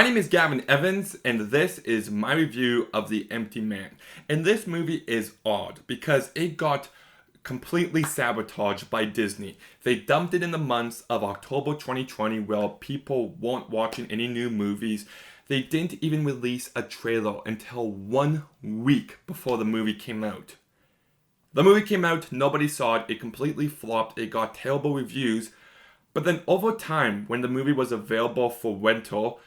name is Gavin Evans, and this is my review of The Empty Man. And this movie is odd because it got completely sabotaged by Disney. They dumped it in the months of October 2020 while people weren't watching any new movies. They didn't even release a trailer until 1 week before the movie came out. The movie came out, nobody saw it, it completely flopped, it got terrible reviews. But then over time, when the movie was available for rental,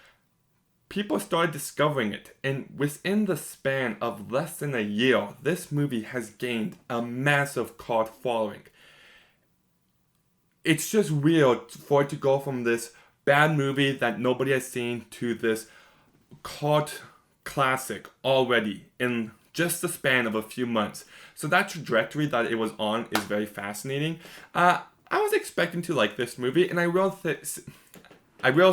people started discovering it, and within the span of less than a year, this movie has gained a massive cult following. It's just weird for it to go from this bad movie that nobody has seen to this cult classic already in just the span of a few months. So that trajectory that it was on is very fascinating. I was expecting to like this movie, and I will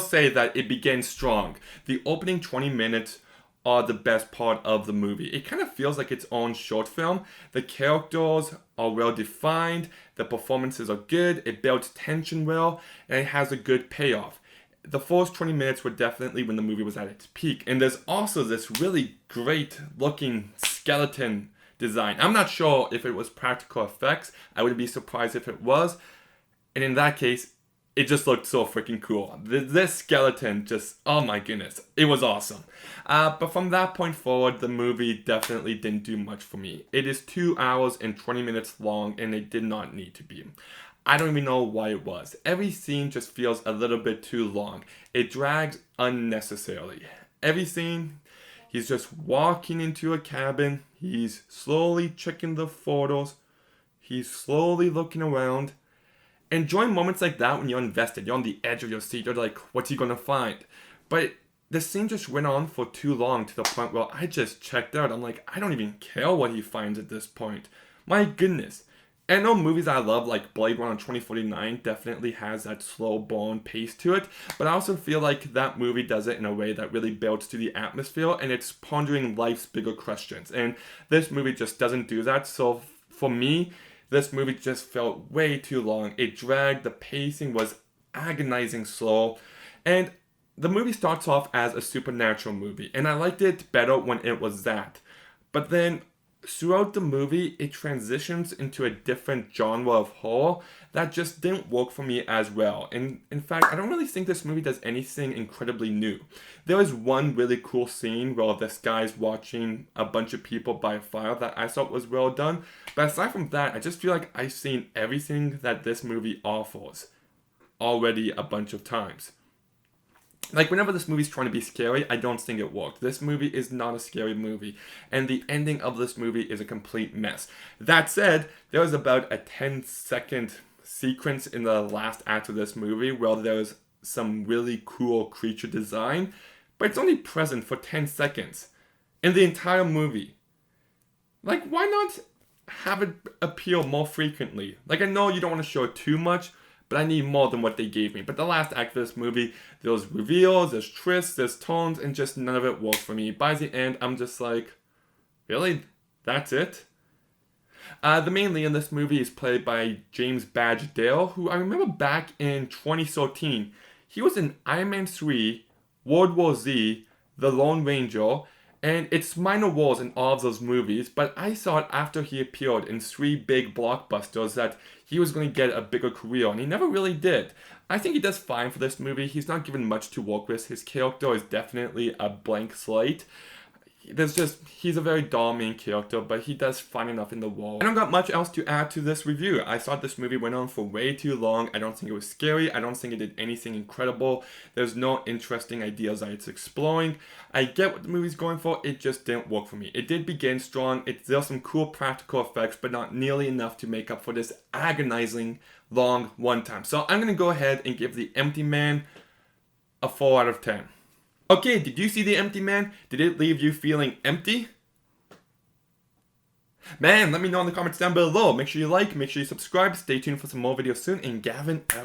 say that it began strong. The opening 20 minutes are the best part of the movie. It kind of feels like its own short film. The characters are well defined, the performances are good, it builds tension well, and it has a good payoff. The first 20 minutes were definitely when the movie was at its peak. And there's also this really great looking skeleton design. I'm not sure if it was practical effects. I would be surprised if it was. And in that case, it just looked so freaking cool. This skeleton just, oh my goodness, it was awesome. But from that point forward, the movie definitely didn't do much for me. It is 2 hours and 20 minutes long, and it did not need to be. I don't even know why it was. Every scene just feels a little bit too long. It drags unnecessarily. Every scene, he's just walking into a cabin. He's slowly checking the photos. He's slowly looking around. Enjoying moments like that when you're invested, you're on the edge of your seat, you're like, what's he gonna find? But the scene just went on for too long to the point where I just checked out. I'm like, I don't even care what he finds at this point. My goodness. And I know movies I love, like Blade Runner 2049, definitely has that slow burn pace to it, but I also feel like that movie does it in a way that really builds to the atmosphere, and it's pondering life's bigger questions. And this movie just doesn't do that, so for me, this movie just felt way too long. It dragged, the pacing was agonizing slow, and the movie starts off as a supernatural movie, and I liked it better when it was that. But then, throughout the movie, it transitions into a different genre of horror that just didn't work for me as well. And in fact, I don't really think this movie does anything incredibly new. There is one really cool scene where this guy's watching a bunch of people by a fire that I thought was well done. But aside from that, I just feel like I've seen everything that this movie offers already a bunch of times. Like, whenever this movie's trying to be scary, I don't think it worked. This movie is not a scary movie, and the ending of this movie is a complete mess. That said, there was about a 10-second sequence in the last act of this movie where there's some really cool creature design, but it's only present for 10 seconds in the entire movie. Like, why not have it appear more frequently? Like, I know you don't want to show too much, but I need more than what they gave me. But the last act of this movie, there's reveals, there's twists, there's tones, and just none of it worked for me. By the end, I'm just like, really? That's it? The main lead in this movie is played by James Badge Dale, who I remember back in 2013. He was in Iron Man 3, World War Z, The Lone Ranger, and it's minor roles in all of those movies, but I thought after he appeared in 3 big blockbusters that he was going to get a bigger career, and he never really did. I think he does fine for this movie. He's not given much to work with. His character is definitely a blank slate. He's a very dull main character, but he does fine enough in the role. I don't got much else to add to this review. I thought this movie went on for way too long. I don't think it was scary. I don't think it did anything incredible. There's no interesting ideas that it's exploring. I get what the movie's going for. It just didn't work for me. It did begin strong. There's some cool practical effects, but not nearly enough to make up for this agonizing long one time. So I'm going to go ahead and give The Empty Man a 4 out of 10. Okay, did you see The Empty Man? Did it leave you feeling empty? Man, let me know in the comments down below. Make sure you like, make sure you subscribe. Stay tuned for some more videos soon. And Gavin out.